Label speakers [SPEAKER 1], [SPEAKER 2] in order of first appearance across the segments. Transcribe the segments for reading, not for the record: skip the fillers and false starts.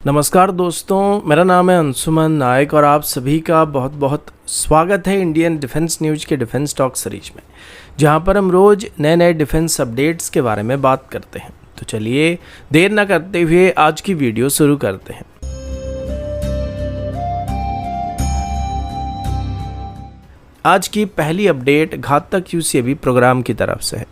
[SPEAKER 1] नमस्कार दोस्तों, मेरा नाम है अंशुमन नायक और आप सभी का बहुत बहुत स्वागत है इंडियन डिफेंस न्यूज के डिफेंस टॉक सीरीज में, जहां पर हम रोज़ नए नए डिफेंस अपडेट्स के बारे में बात करते हैं। तो चलिए देर ना करते हुए आज की वीडियो शुरू करते हैं। आज की पहली अपडेट घातक यूसीएवी प्रोग्राम की तरफ से है।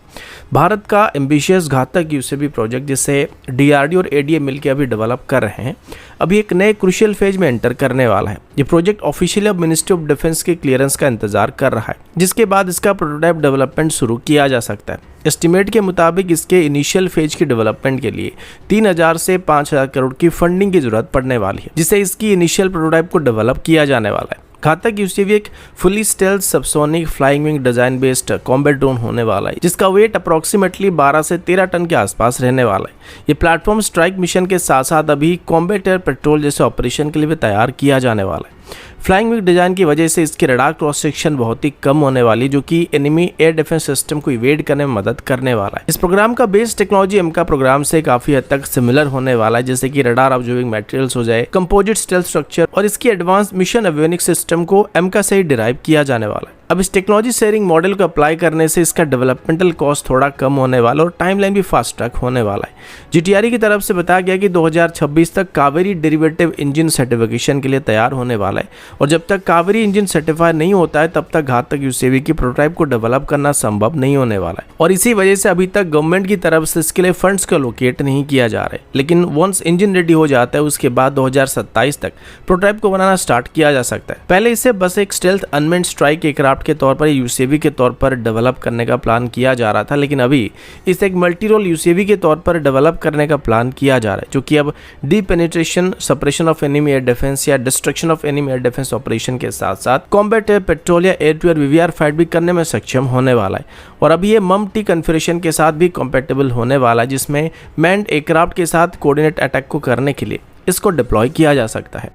[SPEAKER 1] भारत का एम्बिशियस घातक यूसीएवी प्रोजेक्ट, जिसे डीआरडीओ और एडीए मिलकर अभी डेवलप कर रहे हैं, अभी एक नए क्रूशियल फेज में एंटर करने वाला है। ये प्रोजेक्ट ऑफिशियली अब मिनिस्ट्री ऑफ डिफेंस के क्लियरेंस का इंतजार कर रहा है, जिसके बाद इसका प्रोटोटाइप डेवलपमेंट शुरू किया जा सकता है। एस्टिमेट के मुताबिक इसके इनिशियल फेज की डेवलपमेंट के लिए 3000 से 5000 करोड़ की फंडिंग की जरूरत पड़ने वाली है, जिससे इसकी इनिशियल प्रोटोटाइप को डेवलप किया जाने वाला है। घातक यूसीएवी एक fully stealth subsonic flying wing design based combat drone होने वाला है, जिसका वेट अप्रोक्सीमेटली 12 से 13 टन के आसपास रहने वाला है। ये प्लेटफॉर्म स्ट्राइक मिशन के साथ साथ अभी कॉम्बैट एयर पेट्रोल जैसे ऑपरेशन के लिए भी तैयार किया जाने वाला है। फ्लाइंग विंग डिजाइन की वजह से इसकी रडार क्रॉस सेक्शन बहुत ही कम होने वाली, जो कि एनिमी एयर डिफेंस सिस्टम को इवेड करने में मदद करने वाला है। इस प्रोग्राम का बेस टेक्नोलॉजी एमका प्रोग्राम से काफी हद तक सिमिलर होने वाला है, जैसे कि रडार ऑब्जर्विंग मटेरियल्स हो जाए, कंपोजिट स्टेल्थ स्ट्रक्चर और इसकी एडवांस मिशन एवियोनिक्स सिस्टम को एमका से ही डिराइव किया जाने वाला है। अब इस टेक्नोलॉजी शेयरिंग मॉडल को अप्लाई करने से इसका डेवलपमेंटल कॉस्ट थोड़ा कम होने वाला और टाइमलाइन भी फास्ट ट्रैक होने वाला है। जीटीआरई की तरफ से बताया गया कि 2026 तक कावेरी डेरिवेटिव इंजन सर्टिफिकेशन के लिए तैयार होने वाला है, और जब तक कावेरी इंजन सर्टिफाई नहीं होता है तब तक घातक यूसीएवी की प्रोटोटाइप को डेवलप करना संभव नहीं होने वाला है। और इसी वजह से अभी तक गवर्नमेंट की तरफ से इसके लिए फंड्स को लोकेट नहीं किया जा रहा है। लेकिन वंस इंजन रेडी हो जाता है, उसके बाद 2027 तक प्रोटोटाइप को बनाना स्टार्ट किया जा सकता है। पहले इसे बस एक स्टेल्थ अनमेंड स्ट्राइक एयरक्राफ्ट के तौर पर यूसीएवी के तौर पर डेवलप करने का प्लान किया जा रहा था, लेकिन अभी इसे एक मल्टी रोल यूसीएवी के तौर पर डेवलप करने का प्लान किया जा रहा है, जो कि अब deep penetration, suppression of enemy air defence या destruction of enemy air defence operation के साथ साथ कॉम्बैट एयर पेट्रोल या air to air BVR fight भी करने में सक्षम होने वाला है। और अभी ये मम-टी कॉन्फ़िगरेशन के साथ भी कंपैटिबल होने वाला है, जिसमें मैन्ड एयरक्राफ्ट के साथ कोऑर्डिनेट अटैक को करने के लिए इसको डिप्लॉय किया जा सकता है।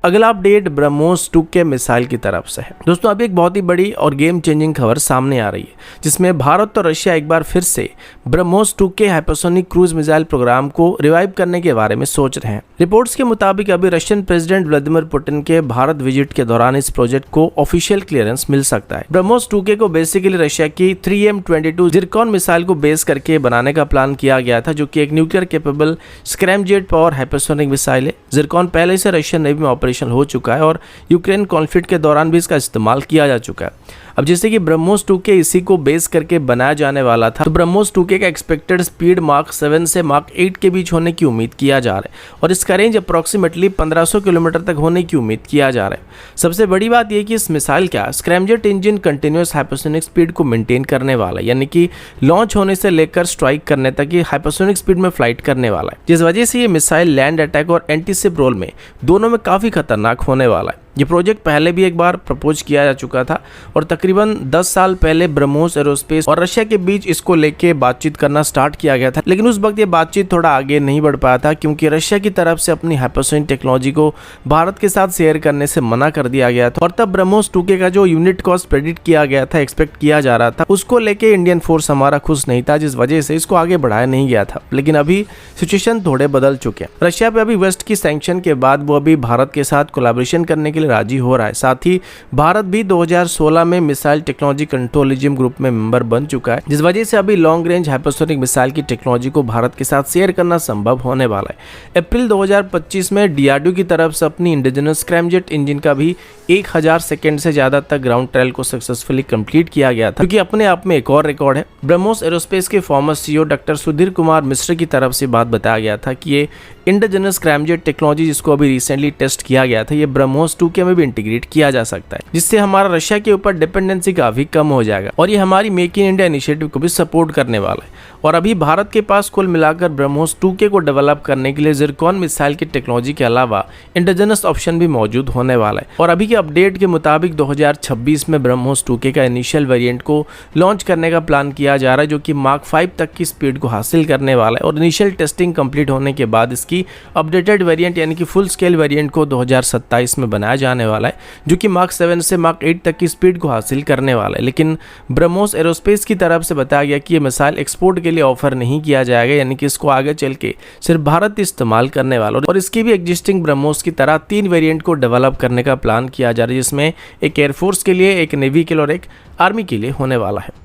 [SPEAKER 1] अगला अपडेट ब्रह्मोस 2K मिसाइल की तरफ से है। दोस्तों, अभी एक बहुत ही बड़ी और गेम चेंजिंग खबर सामने आ रही है, जिसमें भारत और रशिया एक बार फिर से BrahMos 2K hypersonic cruise missile program को रिवाइव करने के बारे में सोच रहे हैं। रिपोर्ट्स के मुताबिक अभी रशियन प्रेसिडेंट व्लादिमीर पुतिन के भारत विजिट के दौरान इस प्रोजेक्ट को ऑफिशियल क्लियरेंस मिल सकता है। ब्रह्मोस 2K को बेसिकली रशिया की 3M22 जिरकॉन मिसाइल को बेस करके बनाने का प्लान किया गया था, जो कि एक nuclear capable scramjet power hypersonic missile है। जिरकॉन पहले से रशियन नेवी में ऑपरेशन हो चुका है और यूक्रेन कॉन्फ्लिक्ट के दौरान भी इसका इस्तेमाल किया जा चुका है। अब जैसे कि ब्रह्मोस 2K इसी को बेस करके बनाया जाने वाला था, तो ब्रह्मोस 2K का एक्सपेक्टेड स्पीड मार्क 7 से मार्क 8 के बीच होने की उम्मीद किया जा रहा है, और इसका रेंज अप्रॉक्सीमेटली 1500 किलोमीटर तक होने की उम्मीद किया जा रहा है। सबसे बड़ी बात यह कि इस मिसाइल का scramjet engine continuous hypersonic speed को मेंटेन करने वाला है, यानी कि लॉन्च होने से लेकर स्ट्राइक करने तक ये हाइपरसोनिक स्पीड में फ्लाइट करने वाला है, जिस वजह से ये मिसाइल लैंड अटैक और एंटी शिप रोल में दोनों में काफी खतरनाक होने वाला है। ये प्रोजेक्ट पहले भी एक बार प्रपोज किया जा चुका था, और तकरीबन 10 साल पहले ब्रह्मोस एरोस्पेस और रशिया के बीच इसको लेके बातचीत करना स्टार्ट किया गया था, लेकिन उस वक्त ये बातचीत थोड़ा आगे नहीं बढ़ पाया था, क्योंकि रशिया की तरफ से अपनी हाइपरसोनिक टेक्नोलॉजी को भारत के साथ शेयर करने से मना कर दिया गया था। और तब ब्रह्मोस 2K का जो यूनिट कॉस्ट प्रेडिक्ट किया गया था, एक्सपेक्ट किया जा रहा था, उसको लेके इंडियन फोर्स हमारा खुश नहीं था, जिस वजह से इसको आगे बढ़ाया नहीं गया था। लेकिन अभी सिचुएशन थोड़े बदल चुके हैं। रशिया पे अभी वेस्ट की सैंक्शन के बाद वो अभी भारत के साथ कोलैबोरेशन करने के लिए राजी हो रहा है। साथ ही भारत भी 2016 में missile technology control regime group में मेंबर बन चुका है, जिस वजह से अभी लॉन्ग रेंज हाइपरसोनिक मिसाइल की टेक्नोलॉजी को भारत के साथ शेयर करना संभव होने वाला है। अप्रैल 2025 में डीआरडीओ की तरफ से अपनी इंडिजिनस स्क्रैमजेट इंजन का भी 1000 सेकंड से ज्यादा तक ग्राउंड ट्रायल को सक्सेसफुली कंप्लीट किया गया था, क्योंकि अपने आप में एक और रिकॉर्ड है। ब्रह्मोस एरोस्पेस के former CEO doctor Sudhir Kumar Mishra की तरफ से बात बताया गया था कि ये इंडिजिनस स्क्रैमजेट टेक्नोलॉजी, जिसको अभी रिसेंटली टेस्ट किया गया था, ये ब्रह्मोस 2K में भी इंटीग्रेट किया जा सकता है, जिससे हमारा रशिया के ऊपर डिपेंडेंसी काफी कम हो जाएगा, और ये हमारी मेक इन इंडिया इनिशिएटिव को भी सपोर्ट करने वाला है। और अभी भारत के पास कुल मिलाकर ब्रह्मोस 2K को डेवलप करने के लिए जिरकॉन मिसाइल की टेक्नोलॉजी के अलावा इंडिजिनस ऑप्शन भी मौजूद होने वाला है। और अभी के अपडेट के मुताबिक 2026 में ब्रह्मोस 2K का इनिशियल वेरिएंट को लॉन्च करने का प्लान किया जा रहा है, जो कि मार्क 5 तक की स्पीड को हासिल करने वाला है। और इनिशियल टेस्टिंग कंप्लीट होने के बाद इसकी अपडेटेड वेरिएंट यानी कि फुल स्केल वेरिएंट को 2027 में बनाया जाने वाला है, जो कि मार्क 7 से मार्क 8 तक की स्पीड को हासिल करने वाला है। लेकिन ब्रह्मोस एरोस्पेस की तरफ से बताया गया कि ये मिसाइल एक्सपोर्ट के लिए ऑफर नहीं किया जाएगा, यानी कि इसको आगे चल के सिर्फ भारत इस्तेमाल करने वाला, और इसकी भी एग्जिस्टिंग ब्रह्मोस की तरह 3 वेरिएंट को डेवलप करने का प्लान किया जा रहा है, जिसमें एक एयरफोर्स के लिए, एक नेवी के लिए और एक आर्मी के लिए होने वाला है।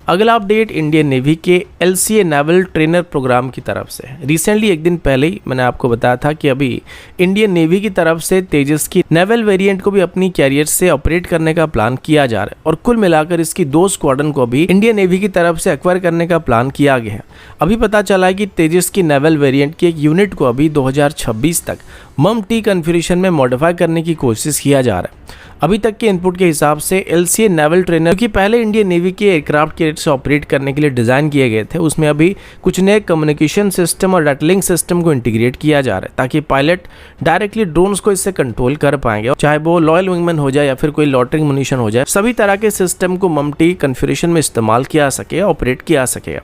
[SPEAKER 1] अगला अपडेट इंडियन नेवी के LCA नेवल ट्रेनर प्रोग्राम की तरफ से है। रिसेंटली एक दिन पहले ही मैंने आपको बताया था कि अभी इंडियन नेवी की तरफ से तेजस की नेवल वेरिएंट को भी अपनी कैरियर से ऑपरेट करने का प्लान किया जा रहा है, और कुल मिलाकर इसकी 2 स्क्वाड्रन को भी इंडियन नेवी की तरफ से एक्वायर करने का प्लान किया गया है। अभी पता चला है कि तेजस की नेवल वेरिएंट की एक यूनिट को अभी 2026 तक MUM-T कॉन्फ़िगरेशन में मॉडिफाई करने की कोशिश किया जा रहा है। अभी तक के इनपुट के हिसाब से LCA नेवल ट्रेनर, जो कि पहले इंडियन नेवी के एयरक्राफ्ट के से ऑपरेट करने के लिए डिज़ाइन किए गए थे, उसमें अभी कुछ नए कम्युनिकेशन सिस्टम और डाटा लिंक सिस्टम को इंटीग्रेट किया जा रहा है, ताकि पायलट डायरेक्टली ड्रोन्स को इससे कंट्रोल कर पाएंगे, चाहे वो लॉयल विंगमैन हो जाए या फिर कोई लॉटरिंग मुनिशन हो जाए। सभी तरह के सिस्टम को MUM-T कॉन्फ़िगरेशन में इस्तेमाल किया सकेगा, ऑपरेट किया सकेगा।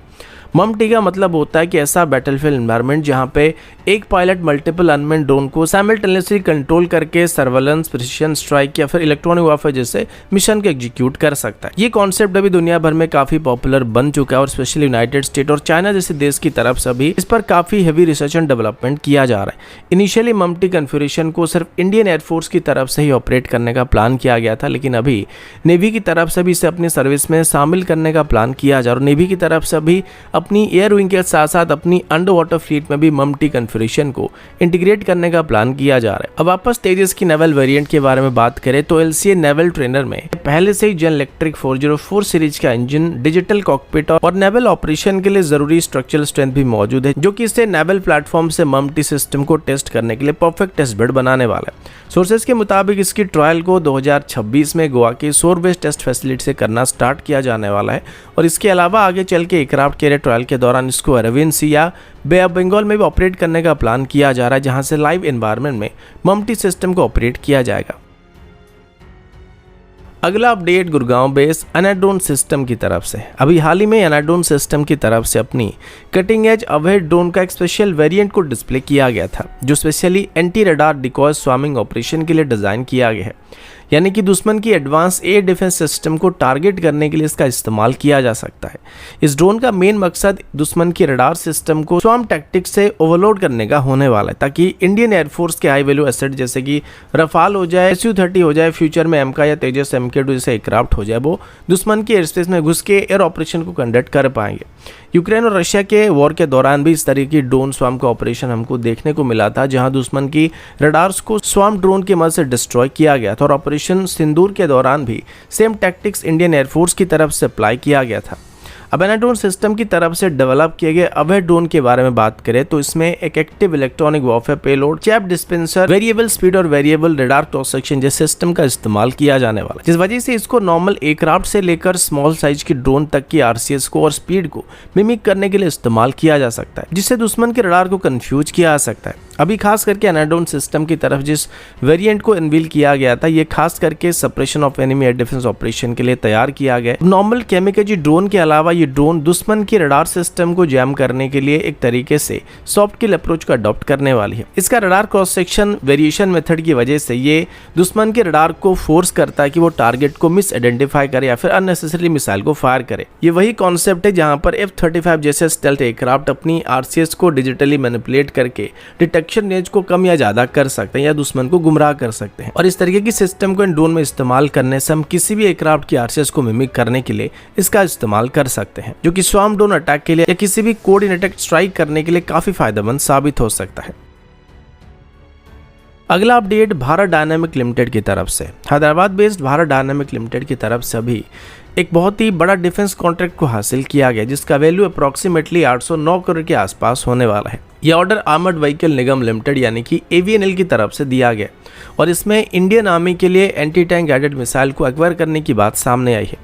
[SPEAKER 1] MUM-T का मतलब होता है कि ऐसा बैटलफील्ड एनवायरनमेंट जहां पे एक पायलट मल्टीपल अनमैन्ड ड्रोन को साइमल्टेनियसली कंट्रोल करके सर्वेलेंस, प्रिसिशन स्ट्राइक या फिर इलेक्ट्रॉनिक वारफेयर जैसे मिशन को एग्जीक्यूट कर सकता है। ये कॉन्सेप्ट अभी दुनिया भर में काफी पॉपुलर बन चुका है, और स्पेशली यूनाइटेड स्टेट और चाइना जैसे देश की तरफ से भी इस पर काफी हेवी रिसर्च एंड डेवलपमेंट किया जा रहा है। इनिशियली MUM-T कॉन्फ़िगरेशन को सिर्फ इंडियन एयरफोर्स की तरफ से ही ऑपरेट करने का प्लान किया गया था, लेकिन अभी नेवी की तरफ से भी इसे अपनी सर्विस में शामिल करने का प्लान किया जा रहा है। नेवी की तरफ से भी अपनी एयर विंग के साथ साथ अपनी अंडर वाटर फ्लीट में भी MUM-T कॉन्फ़िगरेशन को इंटीग्रेट करने का प्लान किया जा रहा है। अब वापस तेजस की नेवल वेरिएंट के बारे में बात करें तो LCA नेवल ट्रेनर में पहले से ही जनरल इलेक्ट्रिक 404 सीरीज का इंजन, डिजिटल कॉकपिट और नेवल ऑपरेशन के लिए जरूरी स्ट्रक्चरल स्ट्रेंथ भी मौजूद है, जो कि इसे नेवल प्लेटफॉर्म से MUM-T सिस्टम को टेस्ट करने के लिए परफेक्ट टेस्ट बेड बनाने वाला है। सोर्सेज के मुताबिक इसकी ट्रायल को 2026 में गोवा के शोर बेस टेस्ट फैसिलिटी से करना स्टार्ट किया जाने वाला है, और इसके अलावा आगे चल के एयरक्राफ्ट कैरियर ट्रायल के दौरान इसको अरेबियन सी या बे ऑफ बंगाल में भी ऑपरेट करने का प्लान किया जा रहा है, जहां से लाइव एनवायरनमेंट में MUM-T सिस्टम को ऑपरेट किया जाएगा। अगला अपडेट गुड़गांव बेस्ड एनाड्रोन सिस्टम की तरफ से। अभी हाल ही में एनाड्रोन सिस्टम की तरफ से अपनी कटिंग एज अवेयर ड्रोन का एक स्पेशल वेरिएंट को डिस्प्ले किया गया था, जो specially anti radar decoy swarming operation के लिए डिज़ाइन किया गया है, यानी कि दुश्मन की एडवांस एयर डिफेंस सिस्टम को टारगेट करने के लिए इसका इस्तेमाल किया जा सकता है। इस ड्रोन का मेन मकसद दुश्मन की रडार सिस्टम को स्वाम टैक्टिक्स से ओवरलोड करने का होने वाला है, ताकि इंडियन एयरफोर्स के हाई वैल्यू एसेट जैसे कि रफाल हो जाए, Su-30 हो जाए, फ्यूचर में MK या तेजस MK2 जैसे एयरक्राफ्ट हो जाए, वो दुश्मन की एयर स्पेस में घुस के एयर ऑपरेशन को कंडक्ट कर पाएंगे। यूक्रेन और रशिया के वॉर के दौरान भी इस तरह की ड्रोन स्वाम का ऑपरेशन हमको देखने को मिला था, जहां दुश्मन की रडार्स को स्वाम ड्रोन की मदद से डिस्ट्रॉय किया गया था, और ऑपरेशन सिंदूर के दौरान भी सेम टैक्टिक्स इंडियन एयरफोर्स की तरफ से अप्लाई किया गया था। अब एनाड्रोन सिस्टम की तरफ से डेवलप किए गए अवेयर ड्रोन के बारे में बात करें तो इसमें एक active electronic warfare payload, chap dispenser, variable speed और वेरिएबल रडार क्रॉस सेक्शन जैसे सिस्टम का इस्तेमाल किया जाने वाला, जिस वजह से इसको नॉर्मल एयरक्राफ्ट से लेकर स्मॉल साइज की ड्रोन तक की RCS को और स्पीड को मिमिक करने के लिए इस्तेमाल किया जा सकता है, जिससे दुश्मन के रडार को कंफ्यूज किया जा सकता है। अभी खास करके एनाड्रोन सिस्टम की तरफ जिस वेरिएंट को अनवील किया गया था, ये खास करके suppression of enemy air defence operation के लिए तैयार किया गया। नॉर्मल केमिकेजी ड्रोन के अलावा ये ड्रोन दुश्मन की रडार सिस्टम को जैम करने के लिए एक तरीके से सॉफ्ट किल अप्रोच का अडॉप्ट करने वाली है। इसका radar cross section variation method की वजह से ये दुश्मन के रडार को फोर्स करता है कि वो टारगेट को मिस आइडेंटिफाई करे या फिर अननेसेसरी मिसाइल को फायर करे। ये वही कॉन्सेप्ट है जहां पर F-35 जैसे स्टेल्थ एयरक्राफ्ट अपनी RCS को डिजिटली मैनिपुलेट करके डिटेक्शन रेंज को कम या ज्यादा कर सकते हैं या दुश्मन को गुमराह कर सकते हैं, और इस तरीके की सिस्टम को इन ड्रोन में इस्तेमाल करने से हम किसी भी एयरक्राफ्ट की RCS को मिमिक करने के लिए इसका इस्तेमाल कर सकते हैं, जो कि स्वार्म ड्रोन अटैक के लिए या किसी भी कोऑर्डिनेटेड स्ट्राइक करने के लिए काफी फायदेमंद साबित हो सकता है। अगला अपडेट भारत डायनामिक लिमिटेड की तरफ से। Hyderabad based Bharat dynamic limited की तरफ से अभी एक बहुत ही बड़ा डिफेंस कॉन्ट्रैक्ट को हासिल किया गया, जिसका वैल्यू अप्रॉक्सीमेटली 809 करोड़ के आसपास होने वाला है। यह ऑर्डर आर्मर्ड व्हीकल निगम लिमिटेड यानी कि AVNL की तरफ से दिया गया, और इसमें इंडियन आर्मी के लिए एंटी टैंक गाइडेड मिसाइल को एक्वायर करने की बात सामने आई है।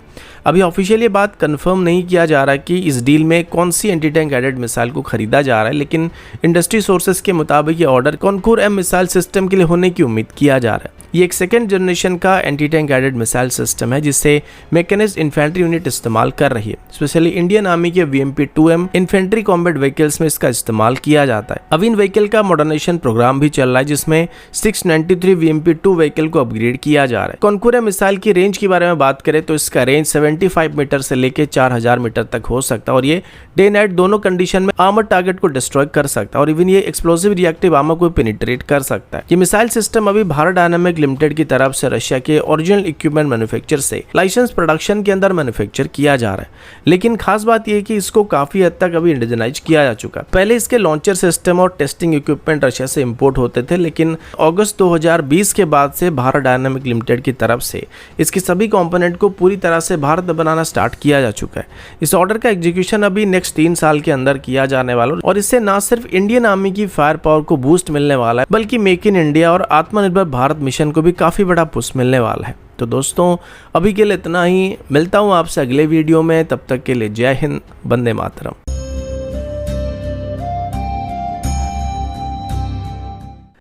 [SPEAKER 1] अभी ऑफिशियली ये बात कंफर्म नहीं किया जा रहा कि इस डील में कौन सी एंटी टैंक गाइडेड मिसाइल को खरीदा जा रहा है, लेकिन इंडस्ट्री सोर्सेज के मुताबिक ये order Concor M missile system के लिए होने की उम्मीद किया जा रहा है। ये एक सेकेंड जनरेशन का anti tank guided missile system है, जिससे मैकेनाइज्ड इन्फेंट्री यूनिट इस्तेमाल कर रही है। स्पेशली इंडियन आर्मी के VMP-2M इन्फेंट्री कॉम्बैट व्हीकल्स में इसका इस्तेमाल किया जाता है। अब इन व्हीकल का मॉडर्नाइजेशन प्रोग्राम भी चल रहा है, जिसमें 693 VMP-2 व्हीकल को अपग्रेड किया जा रहा है। कॉन्कोर मिसाइल की रेंज के बारे में बात करें तो इसका रेंज 75 मीटर से लेकर 4000 मीटर तक हो सकता है और ये डे नाइट दोनों कंडीशन में आर्मर टारगेट को डिस्ट्रॉय कर सकता है और इवन ये एक्सप्लोसिव रिएक्टिव आर्मर को पेनिट्रेट कर सकता है। ये मिसाइल सिस्टम अभी भारत डायनामिक लिमिटेड की तरफ से रशिया के ओरिजिनल इक्विपमेंट मैन्युफैक्चर से लाइसेंस प्रोडक्शन के अंदर मैन्युफैक्चर किया जा रहा है। लेकिन खास बात यह है कि इसको काफी हद तक अभी इंडिजनाइज किया जा चुका है। पहले इसके लॉन्चर सिस्टम और टेस्टिंग इक्विपमेंट रशिया से इंपोर्ट होते थे, लेकिन अगस्त 2020 के बाद से भारत डायनामिक लिमिटेड की तरफ से इसकी सभी कंपोनेंट को पूरी तरह से भारत में बनाना स्टार्ट किया जा चुका है। इस ऑर्डर का एग्जीक्यूशन अभी नेक्स्ट 3 साल के अंदर किया जाने वाला है और इससे न सिर्फ इंडियन आर्मी की फायर पावर को बूस्ट मिलने वाला है, बल्कि मेक इन इंडिया और आत्मनिर्भर भारत मिशन को भी काफी बड़ा पुश मिलने वाला है। तो दोस्तों अभी के लिए इतना ही, मिलता हूं आपसे अगले वीडियो में, तब तक के लिए जय हिंद, वंदे मातरम।